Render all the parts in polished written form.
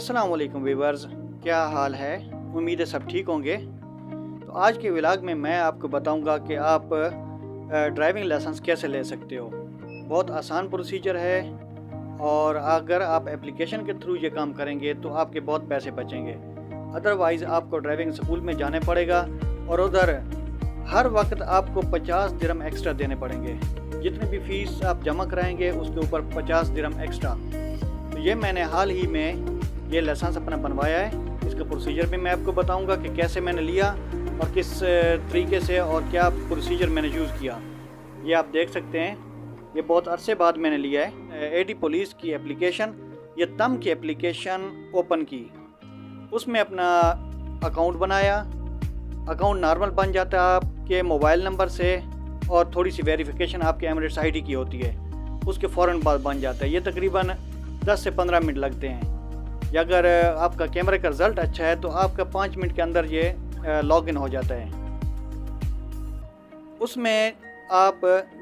अस्सलाम वालेकुम व्यूअर्स, क्या हाल है। उम्मीद है सब ठीक होंगे। तो आज के व्लॉग में मैं आपको बताऊंगा कि आप ड्राइविंग लाइसेंस कैसे ले सकते हो। बहुत आसान प्रोसीजर है और अगर आप एप्लीकेशन के थ्रू ये काम करेंगे तो आपके बहुत पैसे बचेंगे। अदरवाइज़ आपको ड्राइविंग स्कूल में जाने पड़ेगा और उधर हर वक्त आपको 50 दिरहम एक्स्ट्रा देने पड़ेंगे। जितनी भी फ़ीस आप जमा कराएंगे उसके ऊपर 50 दिरहम एक्स्ट्रा। तो ये मैंने हाल ही में ये लाइसेंस अपना बनवाया है। इसका प्रोसीजर भी मैं आपको बताऊंगा कि कैसे मैंने लिया और किस तरीके से और क्या प्रोसीजर मैंने यूज़ किया। ये आप देख सकते हैं, ये बहुत अरसे बाद मैंने लिया है। एडी पुलिस की एप्लीकेशन, ये तम की एप्लीकेशन ओपन की, उसमें अपना अकाउंट बनाया। अकाउंट नॉर्मल बन जाता है आपके मोबाइल नंबर से और थोड़ी सी वेरिफिकेशन आपके एमिरेट्स आईडी की होती है, उसके फ़ौरन बाद बन जाता है। ये तकरीबन 10 से 15 मिनट लगते हैं। या अगर आपका कैमरे का रिज़ल्ट अच्छा है तो आपका 5 मिनट के अंदर ये लॉगिन हो जाता है। उसमें आप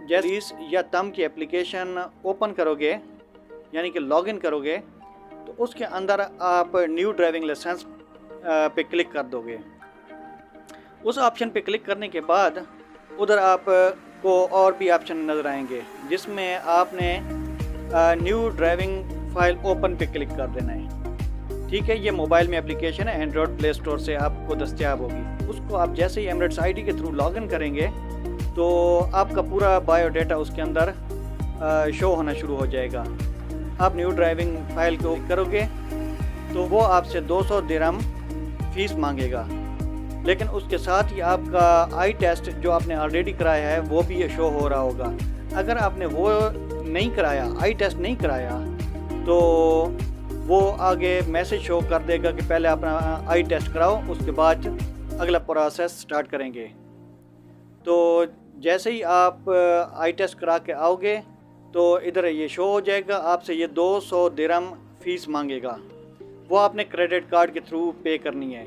जैसे या तम की एप्लीकेशन ओपन करोगे यानी कि लॉगिन करोगे तो उसके अंदर आप न्यू ड्राइविंग लाइसेंस पे क्लिक कर दोगे। उस ऑप्शन पे क्लिक करने के बाद उधर आपको और भी ऑप्शन नज़र आएंगे जिसमें आपने न्यू ड्राइविंग फाइल ओपन पे क्लिक कर देना है। ठीक है, ये मोबाइल में एप्लीकेशन है, एंड्रॉयड प्ले स्टोर से आपको दस्तयाब होगी। उसको आप जैसे ही एमिरेट्स आईडी के थ्रू लॉगिन करेंगे तो आपका पूरा बायोडाटा उसके अंदर शो होना शुरू हो जाएगा। आप न्यू ड्राइविंग फाइल को करोगे तो वो आपसे 200 दिरहम फ़ीस मांगेगा, लेकिन उसके साथ ही आपका आई टेस्ट जो आपने ऑलरेडी कराया है वो भी ये शो हो रहा होगा। अगर आपने वो नहीं कराया, आई टेस्ट नहीं कराया, तो वो आगे मैसेज शो कर देगा कि पहले अपना आई टेस्ट कराओ, उसके बाद अगला प्रोसेस स्टार्ट करेंगे। तो जैसे ही आप आई टेस्ट करा के आओगे तो इधर ये शो हो जाएगा, आपसे ये 200 दिरहम फ़ीस मांगेगा। वो आपने क्रेडिट कार्ड के थ्रू पे करनी है।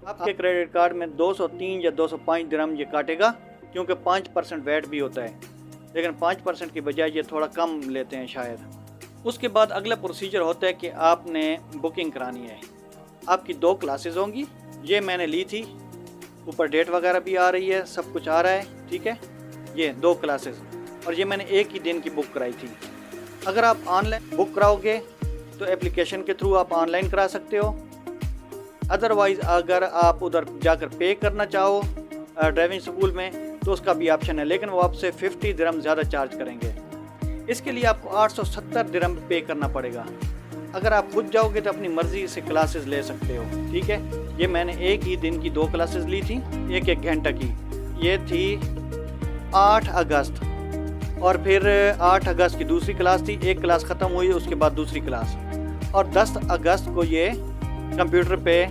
आपके क्रेडिट कार्ड में 203 या 205 दिरहम ये काटेगा, क्योंकि 5% वैट भी होता है, लेकिन 5% की बजाय ये थोड़ा कम लेते हैं शायद। उसके बाद अगला प्रोसीजर होता है कि आपने बुकिंग करानी है। आपकी 2 क्लासेस होंगी, ये मैंने ली थी, ऊपर डेट वगैरह भी आ रही है, सब कुछ आ रहा है। ठीक है, ये 2 क्लासेस और ये मैंने एक ही दिन की बुक कराई थी। अगर आप ऑनलाइन बुक कराओगे तो एप्लीकेशन के थ्रू आप ऑनलाइन करा सकते हो। अदरवाइज़ अगर आप उधर जाकर पे करना चाहो ड्राइविंग स्कूल में तो उसका भी ऑप्शन है, लेकिन वो आपसे 50 दिरहम ज़्यादा चार्ज करेंगे। इसके लिए आपको 870 दिरहम पे करना पड़ेगा। अगर आप खुद जाओगे तो अपनी मर्ज़ी से क्लासेस ले सकते हो। ठीक है, ये मैंने एक ही दिन की 2 क्लासेस ली थी, 1-1 घंटा की। ये थी 8 अगस्त और फिर 8 अगस्त की दूसरी क्लास थी, एक क्लास ख़त्म हुई उसके बाद दूसरी क्लास, और 10 अगस्त को ये कंप्यूटर पे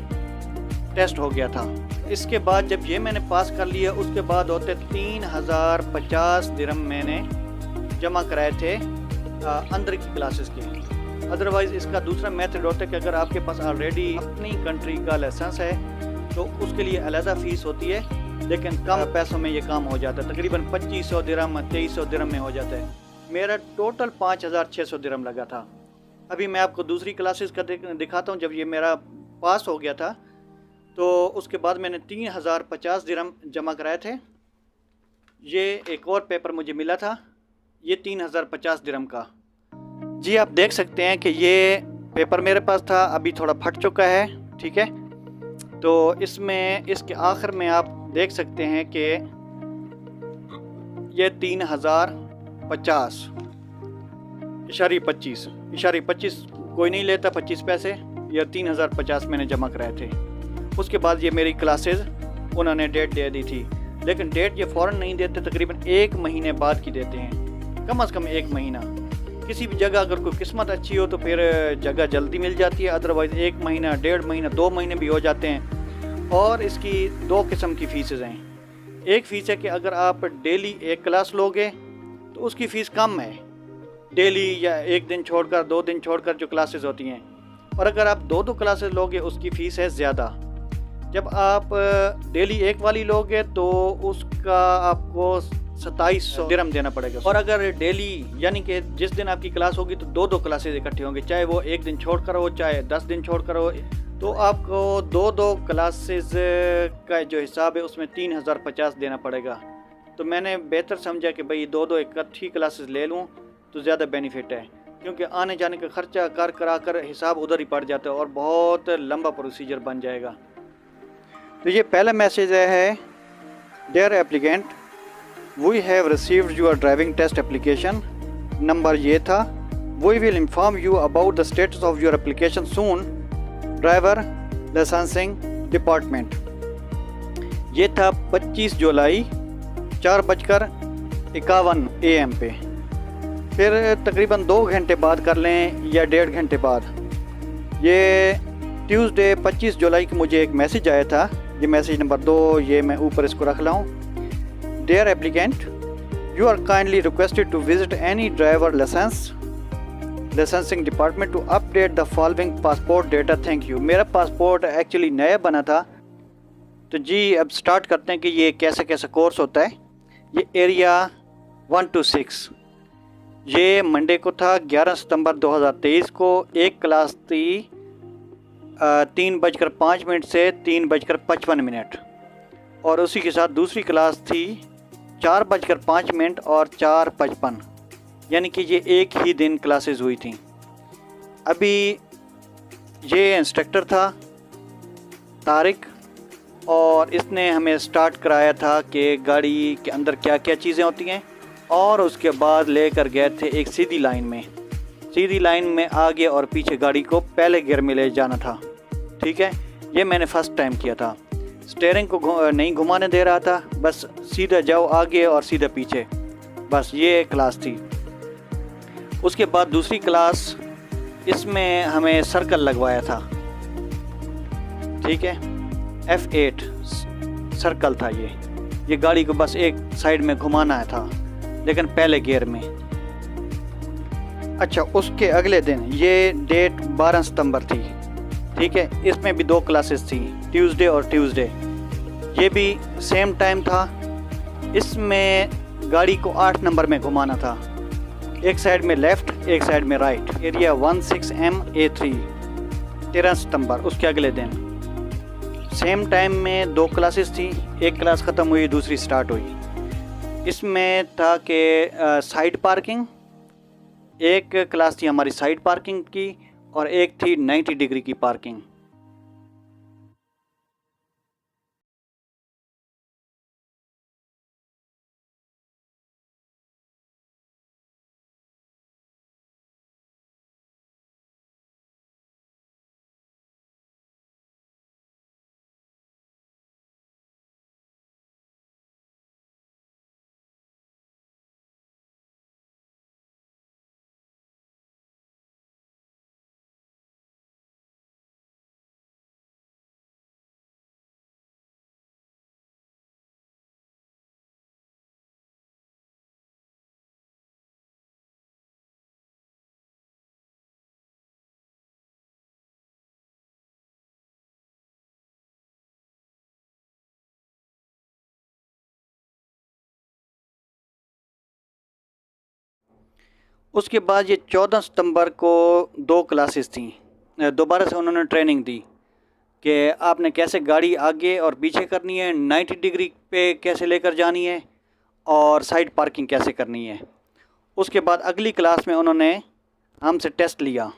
टेस्ट हो गया था। इसके बाद जब ये मैंने पास कर लिया उसके बाद होते 3050 दिरहम मैंने जमा कराए थे अंदर की क्लासेस के। अदरवाइज़ इसका दूसरा मेथड होता है कि अगर आपके पास ऑलरेडी अपनी कंट्री का लाइसेंस है तो उसके लिए अलहदा फ़ीस होती है, लेकिन कम पैसों में ये काम हो जाता है। तकरीबन 2500 दिरहम 2300 दिरहम में हो जाता है। मेरा टोटल 5600 दिरहम लगा था। अभी मैं आपको दूसरी क्लासेस का दिखाता हूँ। जब ये मेरा पास हो गया था तो उसके बाद मैंने 3050 दिरहम जमा कराए थे। ये एक और पेपर मुझे मिला था, ये 3050 दिरहम का। जी आप देख सकते हैं कि ये पेपर मेरे पास था, अभी थोड़ा फट चुका है। ठीक है, तो इसमें इसके आखिर में आप देख सकते हैं कि ये 3050.25 कोई नहीं लेता, 25 पैसे, या 3050 मैंने जमा कराए थे। उसके बाद ये मेरी क्लासेस उन्होंने डेट दे दी थी, लेकिन डेट ये फ़ौरन नहीं देते, तकरीबन 1 महीने बाद की देते हैं, कम से कम 1 महीना। किसी भी जगह अगर कोई किस्मत अच्छी हो तो फिर जगह जल्दी मिल जाती है, अदरवाइज़ 1 महीना, 1.5 महीना, 2 महीने भी हो जाते हैं। और इसकी 2 किस्म की फ़ीसें हैं। एक फ़ीस है कि अगर आप डेली 1 क्लास लोगे तो उसकी फ़ीस कम है, डेली या 1 दिन छोड़कर 2 दिन छोड़कर जो क्लासेस होती हैं। और अगर आप 2 क्लासेस लोगे उसकी फ़ीस है ज़्यादा। जब आप डेली 1 वाली लोगे तो उसका आपको 2700 दिरहम देना पड़ेगा। और अगर डेली यानी कि जिस दिन आपकी क्लास होगी तो 2 क्लासेज इकट्ठे होंगे, चाहे वो एक दिन छोड़ कर हो चाहे 10 दिन छोड़ कर हो, तो आपको 2 क्लासेज का जो हिसाब है उसमें 3050 देना पड़ेगा। तो मैंने बेहतर समझा कि भाई 2 इकट्ठी क्लासेस ले लूँ तो ज़्यादा बेनिफिट है, क्योंकि आने जाने का ख़र्चा करा कर हिसाब उधर ही पड़ जाता है और बहुत लंबा प्रोसीजर बन जाएगा। तो ये पहला मैसेज है, dear applicant, we have received your driving test application. Number ये था, we will inform you about the status of your application soon, driver licensing department. ये था 25 जुलाई 4:51 AM पे। फिर तकरीबन 2 घंटे बाद कर लें या 1.5 घंटे बाद, ये ट्यूसडे 25 जुलाई की मुझे एक मैसेज आया था। ये मैसेज नंबर 2, ये मैं ऊपर इसको रख लाऊं। Dear applicant, you are kindly requested to visit any driver licensing department to update the following passport data, thank you. मेरा पासपोर्ट एक्चुअली नया बना था, तो जी अब स्टार्ट करते हैं कि ये कैसा कैसा कोर्स होता है। ये एरिया 1 to 6, ये मंडे को था 11 सितंबर 2023 को। एक क्लास थी 3:05 से 3:55, और उसी के साथ दूसरी क्लास थी 4:05 और 4:55, यानी कि ये एक ही दिन क्लासेस हुई थी। अभी ये इंस्ट्रक्टर था तारिक, और इसने हमें स्टार्ट कराया था कि गाड़ी के अंदर क्या क्या चीज़ें होती हैं, और उसके बाद लेकर गए थे एक सीधी लाइन में आगे और पीछे गाड़ी को पहले गियर में ले जाना था। ठीक है, ये मैंने फ़र्स्ट टाइम किया था। स्टीयरिंग को नहीं घुमाने दे रहा था, बस सीधा जाओ आगे और सीधा पीछे, बस ये क्लास थी। उसके बाद दूसरी क्लास, इसमें हमें सर्कल लगवाया था। ठीक है, F8 सर्कल था ये गाड़ी को बस एक साइड में घुमाना था, लेकिन पहले गियर में। अच्छा, उसके अगले दिन ये डेट 12 सितंबर थी। ठीक है, इसमें भी 2 क्लासेस थी, ट्यूसडे और ट्यूसडे। ये भी सेम टाइम था। इसमें गाड़ी को 8 नंबर में घुमाना था, एक साइड में लेफ़्ट एक साइड में राइट। एरिया 16MA3, 13 सितंबर, उसके अगले दिन सेम टाइम में 2 क्लासेस थी। एक क्लास ख़त्म हुई, दूसरी स्टार्ट हुई। इसमें था कि साइड पार्किंग, एक क्लास थी हमारी साइड पार्किंग की, और एक थी 90 डिग्री की पार्किंग। उसके बाद ये 14 सितंबर को 2 क्लासेस थी। दोबारा से उन्होंने ट्रेनिंग दी कि आपने कैसे गाड़ी आगे और पीछे करनी है, 90 डिग्री पे कैसे लेकर जानी है, और साइड पार्किंग कैसे करनी है। उसके बाद अगली क्लास में उन्होंने हमसे टेस्ट लिया।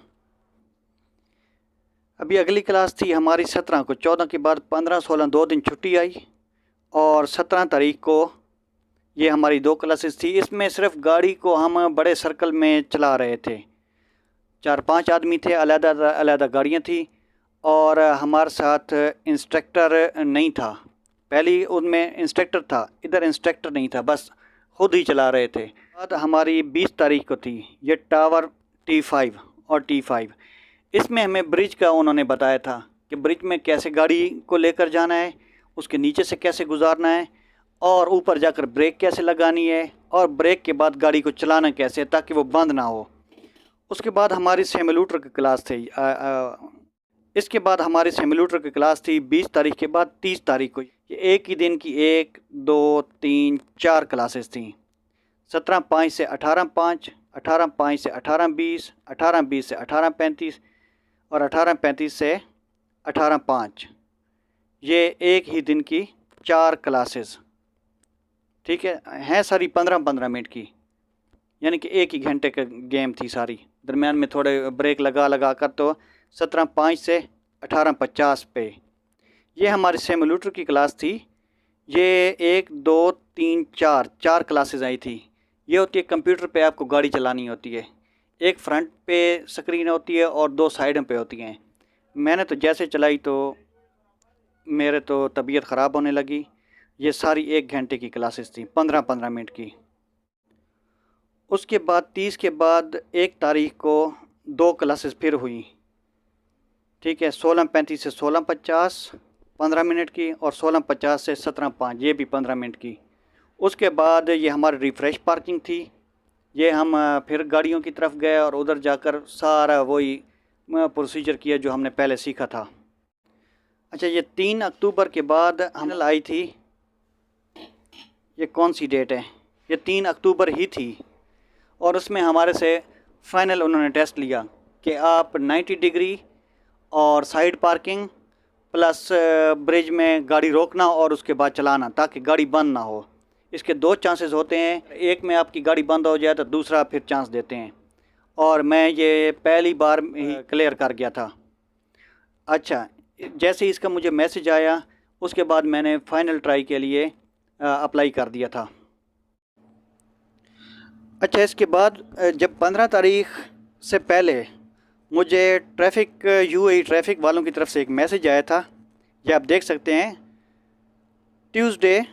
अभी अगली क्लास थी हमारी 17 को। 14 के बाद 15, 16 2 दिन छुट्टी आई, और 17 तारीख को ये हमारी 2 क्लासेस थी। इसमें सिर्फ गाड़ी को हम बड़े सर्कल में चला रहे थे। 4-5 आदमी थे, अलग गाड़ियाँ थी, और हमारे साथ इंस्ट्रक्टर नहीं था। पहली उनमें इंस्ट्रक्टर था, इधर इंस्ट्रक्टर नहीं था, बस खुद ही चला रहे थे। बाद हमारी 20 तारीख को थी ये टावर T5 और T5। इसमें हमें ब्रिज का उन्होंने बताया था कि ब्रिज में कैसे गाड़ी को लेकर जाना है, उसके नीचे से कैसे गुजारना है, और ऊपर जाकर ब्रेक कैसे लगानी है, और ब्रेक के बाद गाड़ी को चलाना कैसे ताकि वो बंद ना हो। उसके बाद हमारी सिमुलेटर की क्लास थी। इसके बाद हमारी सिमुलेटर की क्लास थी 20 तारीख के बाद 30 तारीख को। ये एक ही दिन की 1, 2, 3, 4 क्लासेस थी। 17/5 से 18/5, 18/5 से 18/20, 18/20 से 18/35 और 18/35 से 18/5। ये एक ही दिन की 4 क्लासेस, ठीक है सारी 15-15 मिनट की, यानी कि एक ही घंटे का गेम थी सारी। दरमियान में थोड़े ब्रेक लगा कर तो 17/5 से 18:50 पे ये हमारी सिमुलेटर की क्लास थी। ये 1, 2, 3, 4 क्लासेस आई थी। ये होती है कंप्यूटर पे आपको गाड़ी चलानी होती है। एक फ्रंट पे स्क्रीन होती है और 2 साइडों पे होती हैं। मैंने तो जैसे चलाई तो मेरे तो तबीयत ख़राब होने लगी। ये सारी 1 घंटे की क्लासेस थी, 15-15 मिनट की। उसके बाद 30 के बाद 1 तारीख को 2 क्लासेस फिर हुई, ठीक है। 16:35 से 16:50 15 मिनट की और 16:50 से 17:05 ये भी 15 मिनट की। उसके बाद ये हमारी रिफ़्रेश पार्किंग थी। ये हम फिर गाड़ियों की तरफ गए और उधर जाकर सारा वही प्रोसीजर किया जो हमने पहले सीखा था। अच्छा, ये 3 अक्टूबर के बाद फाइनल आई थी। ये कौन सी डेट है? ये 3 अक्टूबर ही थी और उसमें हमारे से फ़ाइनल उन्होंने टेस्ट लिया कि आप 90 डिग्री और साइड पार्किंग प्लस ब्रिज में गाड़ी रोकना और उसके बाद चलाना ताकि गाड़ी बंद ना हो। इसके 2 चांसेस होते हैं, एक में आपकी गाड़ी बंद हो जाए तो दूसरा फिर चांस देते हैं, और मैं ये पहली बार ही क्लियर कर गया था। अच्छा, जैसे ही इसका मुझे मैसेज आया उसके बाद मैंने फ़ाइनल ट्राई के लिए अप्लाई कर दिया था। अच्छा, इसके बाद जब 15 तारीख से पहले मुझे ट्रैफ़िक यूएई ट्रैफ़िक वालों की तरफ से एक मैसेज आया था। ये आप देख सकते हैं, ट्यूसडे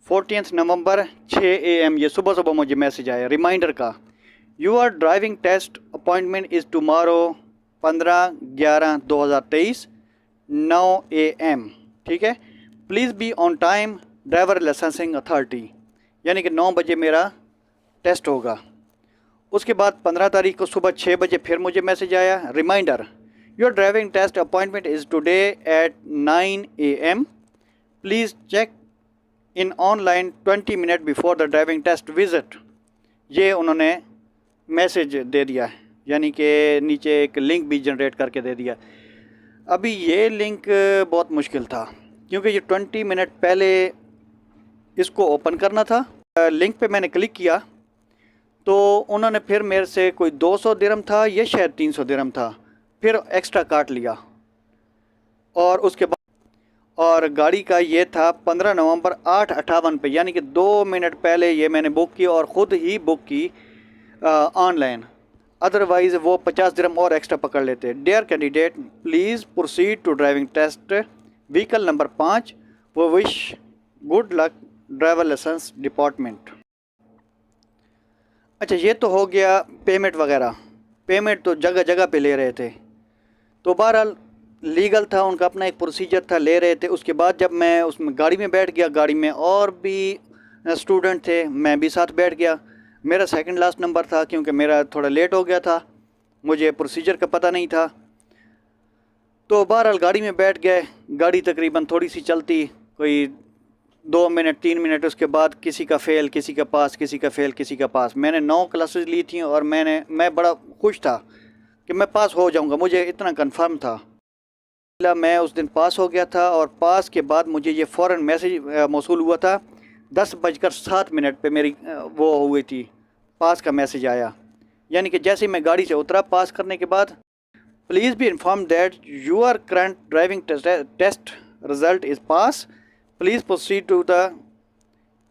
14 नवंबर 6 AM ये सुबह मुझे मैसेज आया रिमाइंडर का। Your driving test appointment is tomorrow 15/11/2023 9 AM, ठीक है। Please be on time driver licensing authority, यानी कि 9 बजे मेरा टेस्ट होगा। उसके बाद 15 तारीख को सुबह 6 बजे फिर मुझे मैसेज आया reminder, your driving test appointment is today at 9 AM, please check in online 20 minute before the driving test visit. ये उन्होंने मैसेज दे दिया, यानी कि नीचे एक लिंक भी जनरेट करके दे दिया। अभी ये लिंक बहुत मुश्किल था क्योंकि ये 20 मिनट पहले इसको ओपन करना था। लिंक पे मैंने क्लिक किया तो उन्होंने फिर मेरे से कोई 200 दिरहम था, ये शायद 300 दिरहम था, फिर एक्स्ट्रा काट लिया। और उसके बाद और गाड़ी का ये था 15 नवंबर 8:58 पे, यानी कि 2 मिनट पहले ये मैंने बुक की और ख़ुद ही बुक की ऑनलाइन। अदरवाइज़ वो 50 दिरहम और एक्स्ट्रा पकड़ लेते। Dear candidate, please proceed to driving test vehicle number 5, वो wish good luck driver license department. अच्छा, ये तो हो गया पेमेंट वगैरह। पेमेंट तो जगह जगह पे ले रहे थे, तो बहरहाल लीगल था, उनका अपना एक प्रोसीजर था, ले रहे थे। उसके बाद जब मैं उसमें गाड़ी में बैठ गया, गाड़ी में और भी स्टूडेंट थे, मैं भी साथ बैठ गया। मेरा सेकंड लास्ट नंबर था क्योंकि मेरा थोड़ा लेट हो गया था, मुझे प्रोसीजर का पता नहीं था। तो बहरहाल गाड़ी में बैठ गए। गाड़ी तकरीबन थोड़ी सी चलती, कोई 2 मिनट 3 मिनट, उसके बाद किसी का फ़ेल, किसी का पास, किसी का फ़ेल, किसी का पास। मैंने 9 क्लासेस ली थी और मैं बड़ा खुश था कि मैं पास हो जाऊंगा, मुझे इतना कंफर्म था। मैं उस दिन पास हो गया था और पास के बाद मुझे ये फ़ौरन मैसेज मौसूल हुआ था। 10:07 पे मेरी वो हुई थी, पास का मैसेज आया। यानी कि जैसे ही मैं गाड़ी से उतरा पास करने के बाद, please be inform that your current driving test result is pass, please proceed to the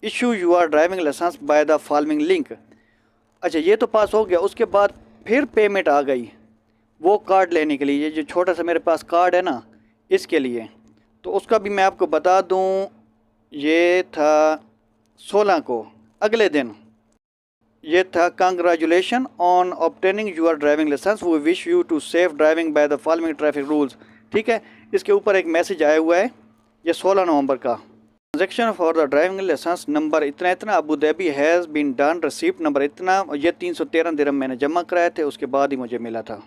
issue your driving license by the following link. अच्छा, ये तो पास हो गया। उसके बाद फिर पेमेंट आ गई वो कार्ड लेने के लिए। ये जो छोटा सा मेरे पास कार्ड है ना, इसके लिए। तो उसका भी मैं आपको बता दूं, ये था 16 को, अगले दिन। ये था congratulation on obtaining your driving license, we wish you to safe driving by the following traffic rules, ठीक है। इसके ऊपर एक मैसेज आया हुआ है, ये 16 नवंबर का। Transaction for the driving license number इतना इतना, Abu Dhabi has been done, receipt number इतना। ये 313 दिरहम मैंने जमा कराए थे, उसके बाद ही मुझे मिला था।